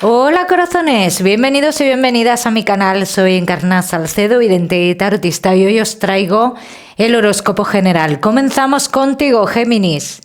Hola corazones, bienvenidos y bienvenidas a mi canal. Soy Encarna Salcedo, vidente y tarotista, y hoy os traigo el horóscopo general. Comenzamos contigo, Géminis.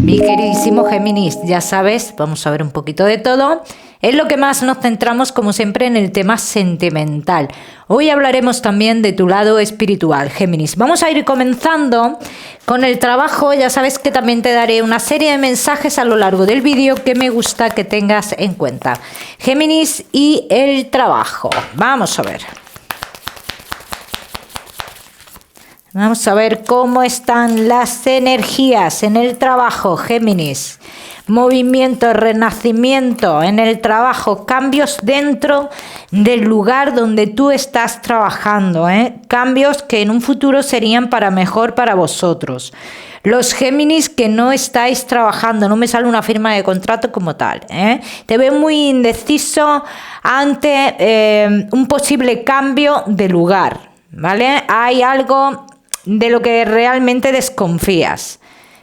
Mi queridísimo Géminis, ya sabes, vamos a ver un poquito de todo. Es lo que más nos centramos, como siempre, en el tema sentimental. Hoy hablaremos también de tu lado espiritual, Géminis. Vamos a ir comenzando con el trabajo. Ya sabes que también te daré una serie de mensajes a lo largo del vídeo que me gusta que tengas en cuenta. Géminis y el trabajo. Vamos a ver. Vamos a ver cómo están las energías en el trabajo, Géminis. Movimiento, renacimiento en el trabajo, cambios dentro del lugar donde tú estás trabajando, cambios que en un futuro serían para mejor para vosotros. Los Géminis que no estáis trabajando, no me sale una firma de contrato como tal, te veo muy indeciso ante un posible cambio de lugar, ¿vale? Hay algo de lo que realmente desconfías.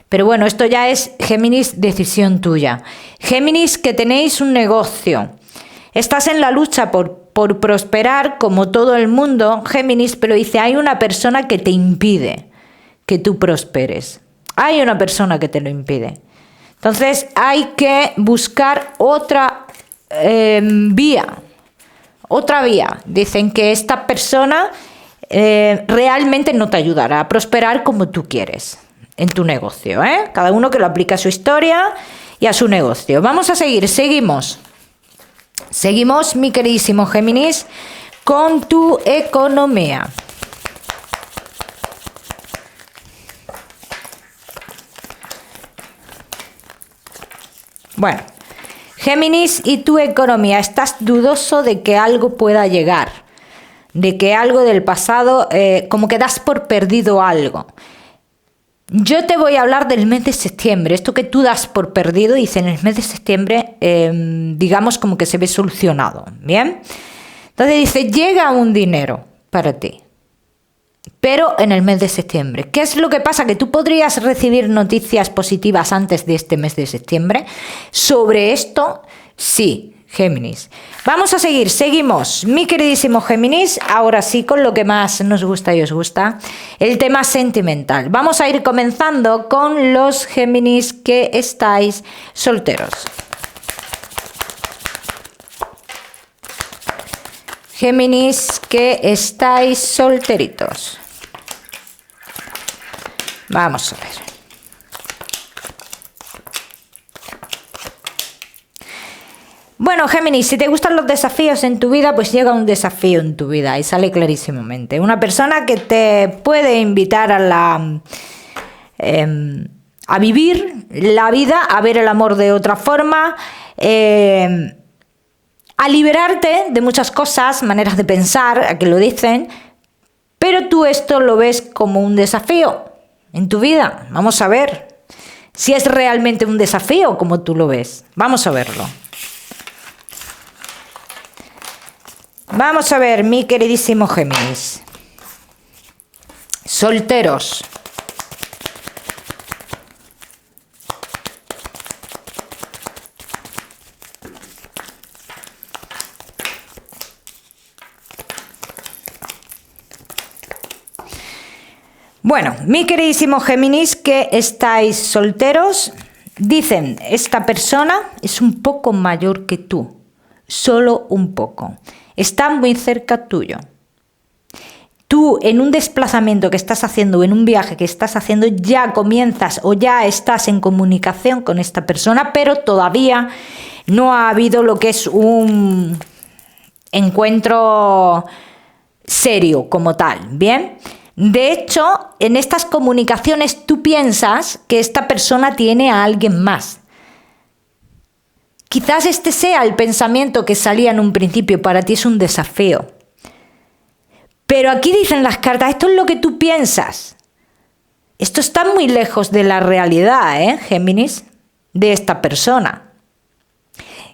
Pero bueno, esto ya es, Géminis, decisión tuya. Géminis, que tenéis un negocio. Estás en la lucha por prosperar como todo el mundo, Géminis, pero dice, hay una persona que te impide que tú prosperes. Hay una persona que te lo impide. Entonces hay que buscar otra vía. Otra vía. Dicen que esta persona realmente no te ayudará a prosperar como tú quieres en tu negocio, Cada uno que lo aplique a su historia y a su negocio. Vamos a seguir, seguimos, mi queridísimo Géminis, con tu economía. Bueno, Géminis y tu economía, estás dudoso de que algo pueda llegar, de que algo del pasado, como que das por perdido algo. Yo te voy a hablar del mes de septiembre. Esto que tú das por perdido, dice, en el mes de septiembre, digamos como que se ve solucionado, ¿bien? Entonces dice, llega un dinero para ti, pero en el mes de septiembre. ¿Qué es lo que pasa? Que tú podrías recibir noticias positivas antes de este mes de septiembre. Sobre esto, sí, Géminis. Vamos a seguir, seguimos, mi queridísimo Géminis, ahora sí con lo que más nos gusta y os gusta, el tema sentimental. Vamos a ir comenzando con los Géminis que estáis solteros. Géminis que estáis solteritos. Vamos a ver. Bueno, Géminis, si te gustan los desafíos en tu vida, pues llega un desafío en tu vida y sale clarísimamente. Una persona que te puede invitar a vivir la vida, a ver el amor de otra forma, a liberarte de muchas cosas, maneras de pensar, a que lo dicen, pero tú esto lo ves como un desafío en tu vida. Vamos a ver si es realmente un desafío como tú lo ves. Vamos a verlo. Vamos a ver, mi queridísimo Géminis. Solteros. Bueno, mi queridísimo Géminis, que estáis solteros, dicen, esta persona es un poco mayor que tú, solo un poco. Está muy cerca tuyo. Tú en un desplazamiento que estás haciendo, en un viaje que estás haciendo, ya comienzas o ya estás en comunicación con esta persona, pero todavía no ha habido lo que es un encuentro serio como tal, ¿bien? De hecho, en estas comunicaciones tú piensas que esta persona tiene a alguien más. Quizás este sea el pensamiento que salía en un principio, para ti es un desafío. Pero aquí dicen las cartas, esto es lo que tú piensas. Esto está muy lejos de la realidad, Géminis, de esta persona.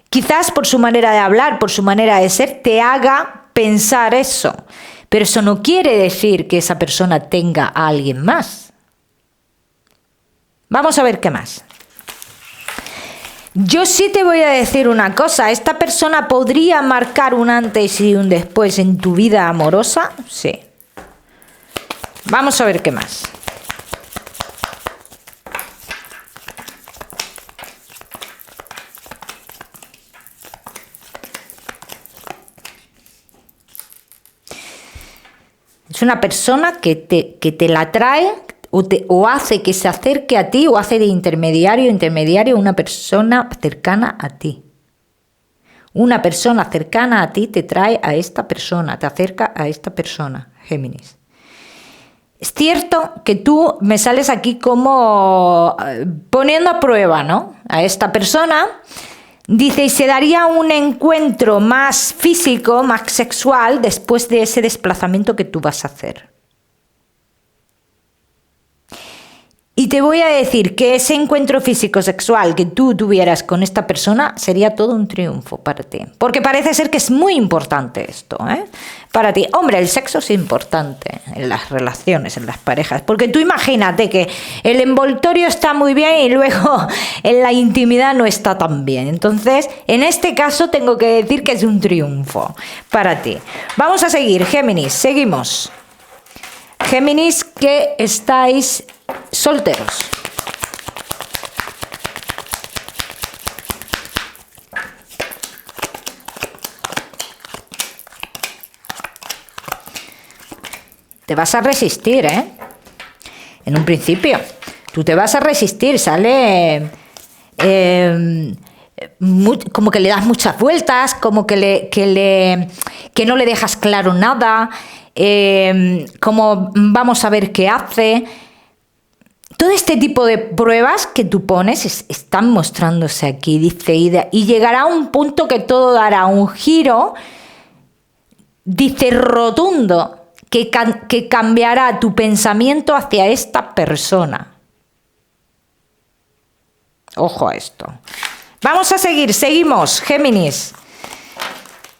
Quizás por su manera de hablar, por su manera de ser, te haga pensar eso. pero eso no quiere decir que esa persona tenga a alguien más. Vamos a ver qué más. Yo sí te voy a decir una cosa, ¿esta persona podría marcar un antes y un después en tu vida amorosa? Sí. Vamos a ver qué más. Es una persona que te la trae o hace que se acerque a ti o hace de intermediario una persona cercana a ti. Una persona cercana a ti te trae a esta persona, te acerca a esta persona, Géminis. Es cierto que tú me sales aquí como poniendo a prueba, ¿no? A esta persona. Dice, y se daría un encuentro más físico, más sexual, después de ese desplazamiento que tú vas a hacer. Y te voy a decir que ese encuentro físico sexual que tú tuvieras con esta persona sería todo un triunfo para ti. Porque parece ser que es muy importante esto, ¿eh? Para ti. Hombre, el sexo es importante en las relaciones, en las parejas. Porque tú imagínate que el envoltorio está muy bien y luego en la intimidad no está tan bien. Entonces, en este caso tengo que decir que es un triunfo para ti. Vamos a seguir, Géminis. Seguimos. Géminis, que estáis solteros. Te vas a resistir, ¿eh? En un principio. Tú te vas a resistir, sale como que le das muchas vueltas, como que no le dejas claro nada, como vamos a ver qué hace. Todo este tipo de pruebas que tú pones están mostrándose aquí, dice, y llegará a un punto que todo dará un giro, dice, rotundo, que cambiará tu pensamiento hacia esta persona. Ojo a esto. Vamos a seguimos, Géminis,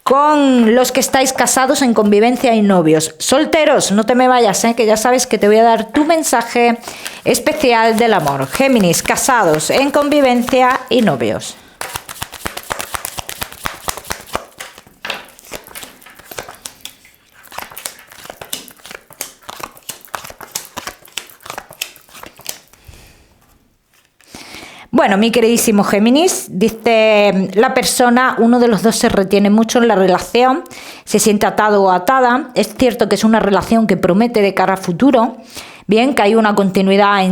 con los que estáis casados en convivencia y novios. Solteros, no te me vayas, que ya sabes que te voy a dar tu mensaje especial del amor. Géminis, casados en convivencia y novios. Bueno, mi queridísimo Géminis, dice la persona, uno de los dos se retiene mucho en la relación, se siente atado o atada. Es cierto que es una relación que promete de cara a futuro, bien, que hay una continuidad,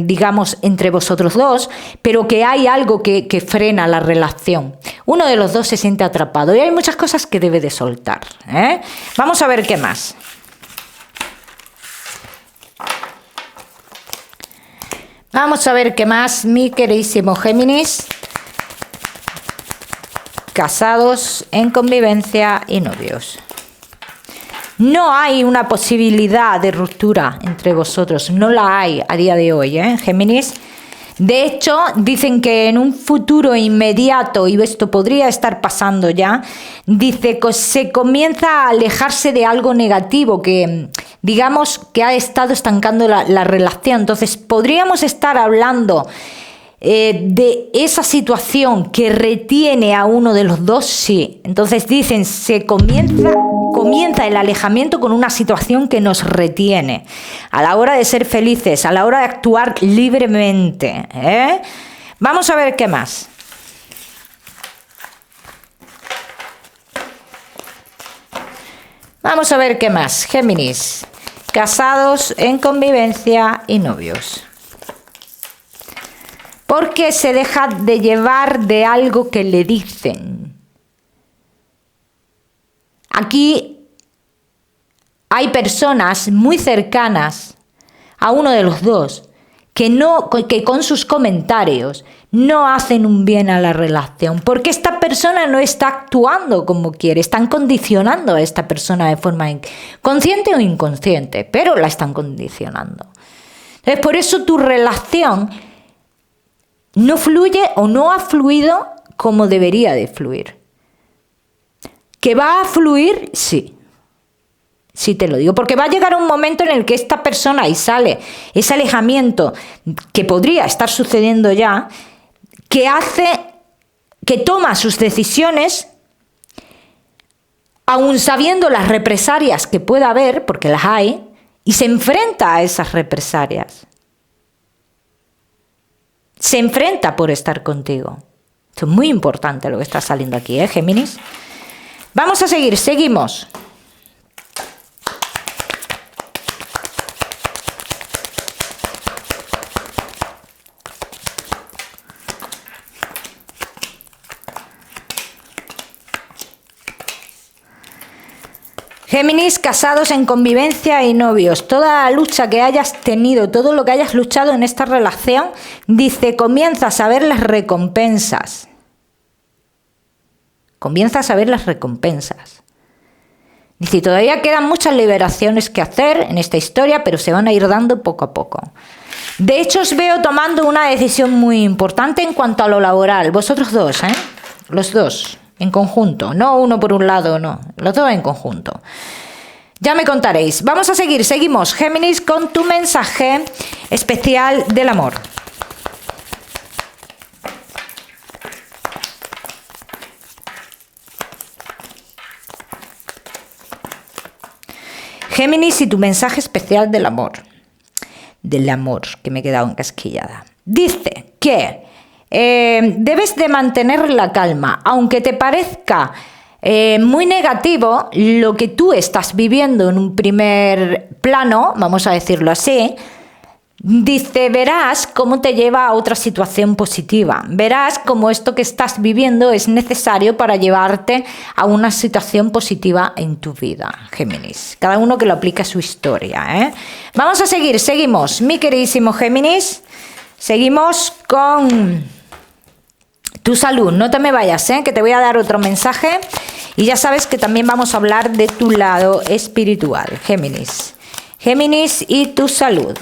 digamos, entre vosotros dos, pero que hay algo que frena la relación. Uno de los dos se siente atrapado y hay muchas cosas que debe de soltar, ¿eh? Vamos a ver qué más. Vamos a ver qué más, mi queridísimo Géminis. Casados en convivencia y novios. No hay una posibilidad de ruptura entre vosotros, no la hay a día de hoy, Géminis. De hecho, dicen que en un futuro inmediato, y esto podría estar pasando ya, dice que se comienza a alejarse de algo negativo que, digamos, que ha estado estancando la relación. Entonces, podríamos estar hablando de esa situación que retiene a uno de los dos, sí. Entonces dicen, se comienza el alejamiento con una situación que nos retiene a la hora de ser felices, a la hora de actuar libremente, ¿eh? Vamos a ver qué más. Vamos a ver qué más, Géminis. Casados en convivencia y novios. Porque se deja de llevar de algo que le dicen. Aquí hay personas muy cercanas a uno de los dos que con sus comentarios no hacen un bien a la relación, porque esta persona no está actuando como quiere, están condicionando a esta persona de forma consciente o inconsciente, pero la están condicionando. Entonces, por eso tu relación no fluye o no ha fluido como debería de fluir. ¿Que va a fluir? Sí. Sí te lo digo, porque va a llegar un momento en el que esta persona, y sale ese alejamiento que podría estar sucediendo ya, que hace, que toma sus decisiones, aun sabiendo las represalias que pueda haber, porque las hay, y se enfrenta a esas represalias. Se enfrenta por estar contigo. Esto es muy importante lo que está saliendo aquí, Géminis? Vamos a seguir, seguimos. Géminis, casados en convivencia y novios. Toda la lucha que hayas tenido, todo lo que hayas luchado en esta relación, dice, comienzas a ver las recompensas. Comienzas a ver las recompensas. Dice, todavía quedan muchas liberaciones que hacer en esta historia, pero se van a ir dando poco a poco. De hecho, os veo tomando una decisión muy importante en cuanto a lo laboral. Vosotros dos, los dos. En conjunto, no uno por un lado, no, los dos en conjunto. Ya me contaréis. Vamos a seguir, seguimos, Géminis, con tu mensaje especial del amor. Géminis y tu mensaje especial del amor. Del amor, que me he quedado encasquillada. Dice que debes de mantener la calma, aunque te parezca muy negativo lo que tú estás viviendo en un primer plano, vamos a decirlo así. Dice, verás cómo te lleva a otra situación positiva, verás cómo esto que estás viviendo es necesario para llevarte a una situación positiva en tu vida, Géminis. Cada uno que lo aplique a su historia, Vamos a seguir, seguimos, mi queridísimo Géminis, seguimos con tu salud. No te me vayas, que te voy a dar otro mensaje y ya sabes que también vamos a hablar de tu lado espiritual, Géminis. Géminis y tu salud.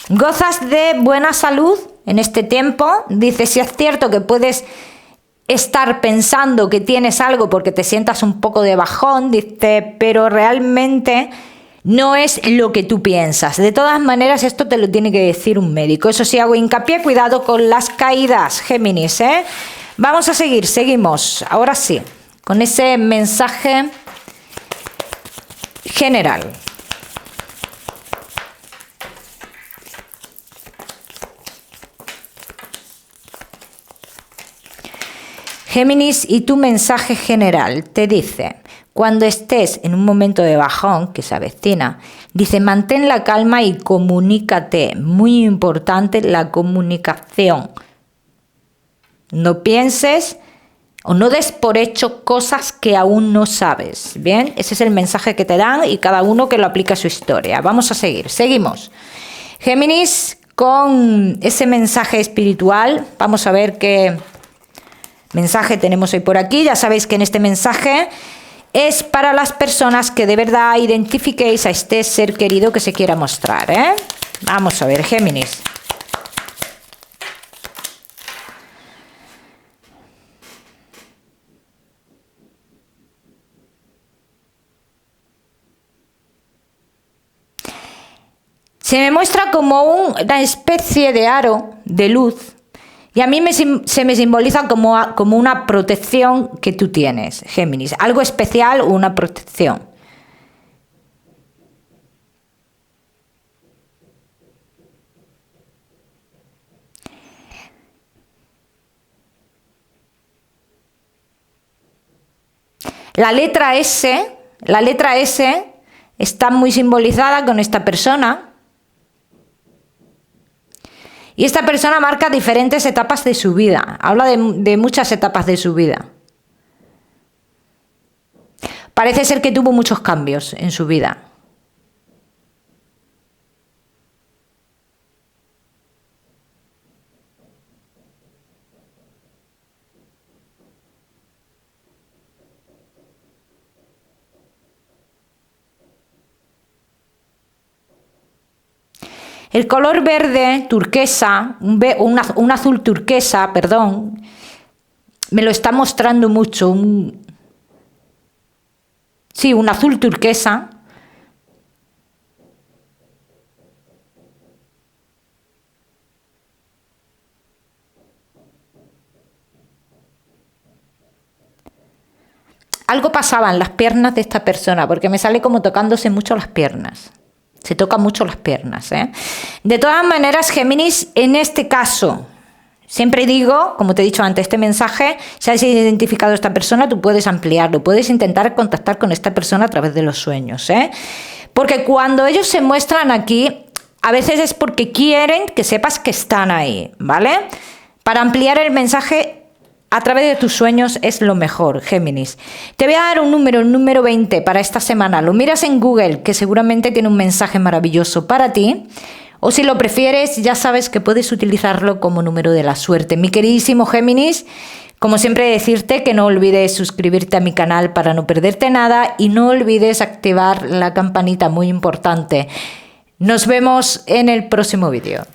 ¿Gozas de buena salud en este tiempo? Dice, si es cierto que puedes estar pensando que tienes algo porque te sientas un poco de bajón, dice, pero realmente no es lo que tú piensas. De todas maneras, esto te lo tiene que decir un médico. Eso sí, hago hincapié, cuidado con las caídas, Géminis, Vamos a seguir, seguimos. Ahora sí, con ese mensaje general. Géminis, y tu mensaje general te dice, cuando estés en un momento de bajón que se avecina, dice, mantén la calma y comunícate. Muy importante la comunicación. No pienses o no des por hecho cosas que aún no sabes. Bien, ese es el mensaje que te dan y cada uno que lo aplica a su historia. Vamos a seguir, seguimos. Géminis, con ese mensaje espiritual, vamos a ver qué mensaje tenemos hoy por aquí. Ya sabéis que en este mensaje es para las personas que de verdad identifiquéis a este ser querido que se quiera mostrar, Vamos a ver, Géminis. Se me muestra como una especie de aro de luz. Y a mí se me simboliza como una protección que tú tienes, Géminis. Algo especial o una protección. La letra S está muy simbolizada con esta persona. Y esta persona marca diferentes etapas de su vida. Habla de muchas etapas de su vida. Parece ser que tuvo muchos cambios en su vida. El color verde turquesa, un azul turquesa, perdón, me lo está mostrando mucho. Sí, un azul turquesa. Algo pasaba en las piernas de esta persona, porque me sale como tocándose mucho las piernas. Se tocan mucho las piernas, ¿eh? De todas maneras, Géminis, en este caso, siempre digo, como te he dicho antes, este mensaje, si has identificado a esta persona, tú puedes ampliarlo, puedes intentar contactar con esta persona a través de los sueños, ¿eh? Porque cuando ellos se muestran aquí, a veces es porque quieren que sepas que están ahí, ¿vale? Para ampliar el mensaje a través de tus sueños es lo mejor, Géminis. Te voy a dar un número, el número 20 para esta semana. Lo miras en Google, que seguramente tiene un mensaje maravilloso para ti. O si lo prefieres, ya sabes que puedes utilizarlo como número de la suerte. Mi queridísimo Géminis, como siempre decirte que no olvides suscribirte a mi canal para no perderte nada y no olvides activar la campanita, muy importante. Nos vemos en el próximo vídeo.